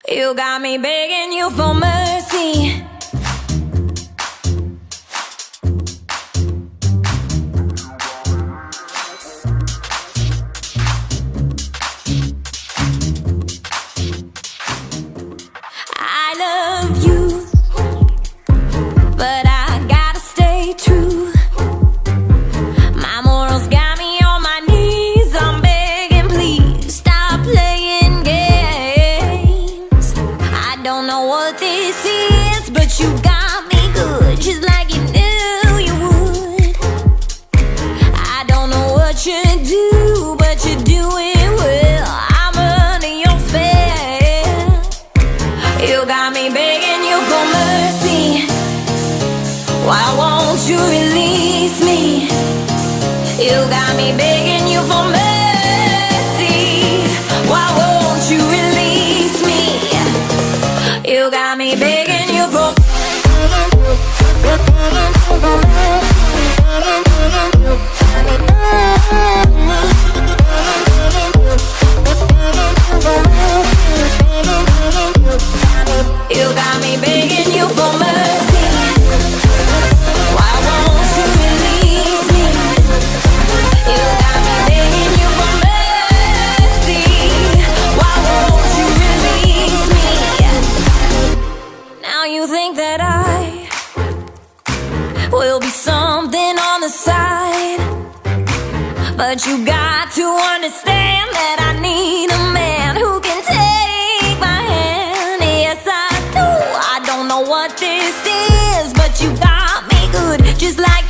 You got me begging you for mercy. I love you, but I gotta stay true. My morals got me on my knees. I'm begging, please stop playing games. I don't know what this is, but you got me good, just like you knew you would. I don't know what you do, but you do it well. I'm under your spell. You got me begging you for mercy. Why won't you release me? You got me begging you for mercy. Why won't you release me? You got me begging you for. You got me begging you for mercy. Why won't you release me? You got me begging you for mercy. Why won't you release me? Now you think that I will be something on the side, but you got to understand that I need a man who can take my hand. Yes, I do. I don't know what this is, but you got me good, just like